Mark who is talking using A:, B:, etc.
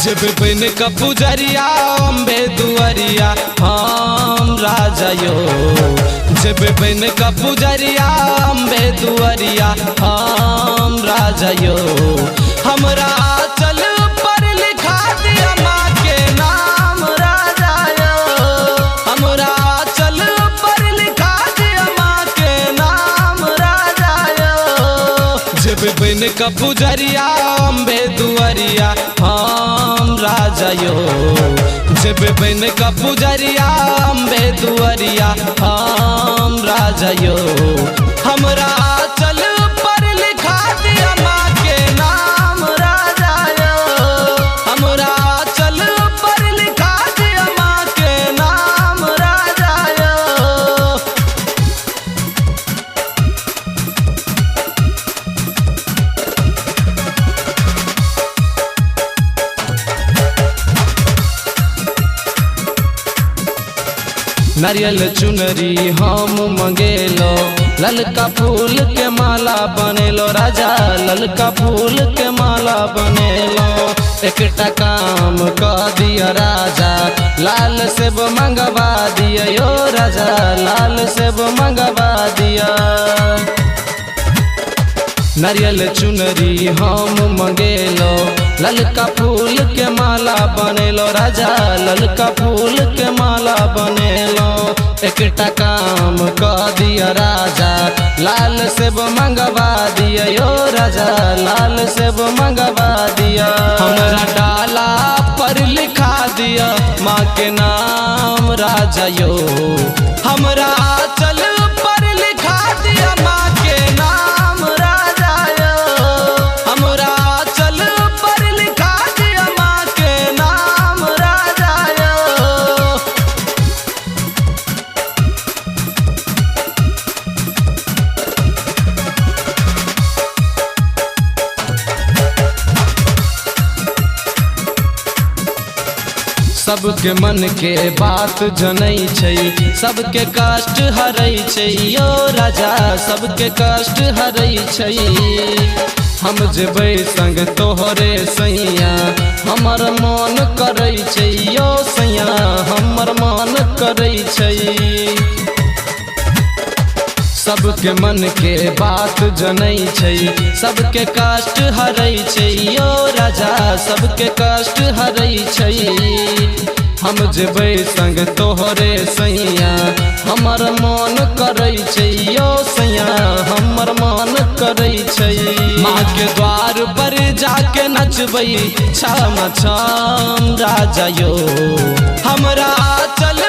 A: जब बन का पुजरिया अम्बे दुआरिया हम राजा यो। जब बन का पुजरिया अम्बे दुआरिया हम राजा यो। हमरा चल पर लिखा दिया माँ के नाम राजा यो। हमरा चल पर लिखा दिया माँ के नाम राजा यो। जब बन का पुजरिया अम्बे दुआरिया हम राजा यो। जब बन का पुजरिया अम्बे दुआरिया हम राजा यो। हमरा चल पर लिखा दिया माँ के नाम राजा यो। हमरा चल पर लिखा दिया माँ के नाम राजा यो। नारियल चुनरी हम मंगेलो ललका फूल के माला बनेलो राजा। ललका फूल के माला बनेलो एकटा काम कह दिया राजा। लाल सेब मंगवा दिया यो राजा। लाल सेब मंगवा दिया। नारियल चुनरी हम मंगेलो ललका फूल के माला बनेलो राजा। ललका फूल के माला बनेलो एकटा काम कह दिया राजा। लाल सेब मंगवा दिया यो राजा। लाल सेब मंगवा दिया। हमरा डाला पर लिखा दिया माँ के नाम राजा यो। हमरा चल पर लिखा दिया माँ के नाम राजा यो। हमरा चल पर लिखा दिया माँ के नाम राजा यो। सबके मन के बात जनै छै। सबके कष्ट हरै छै यो राजा। सबके कष्ट हरै छै। हम जेबै संग तोहरे सैया। हमर मन करै छै यो सैया। हमर मन करै छै। सबके मन के बात जनै छै। सबके कष्ट हरै छै यो राजा। सबके कष्ट हरै छै। हम जेबै संग तोहरे सैया। हमर मन करै छै यो सैया। हमर मन करै छै। माँ के द्वार पर जाके नचबै छम छम राजा यो। हमरा चल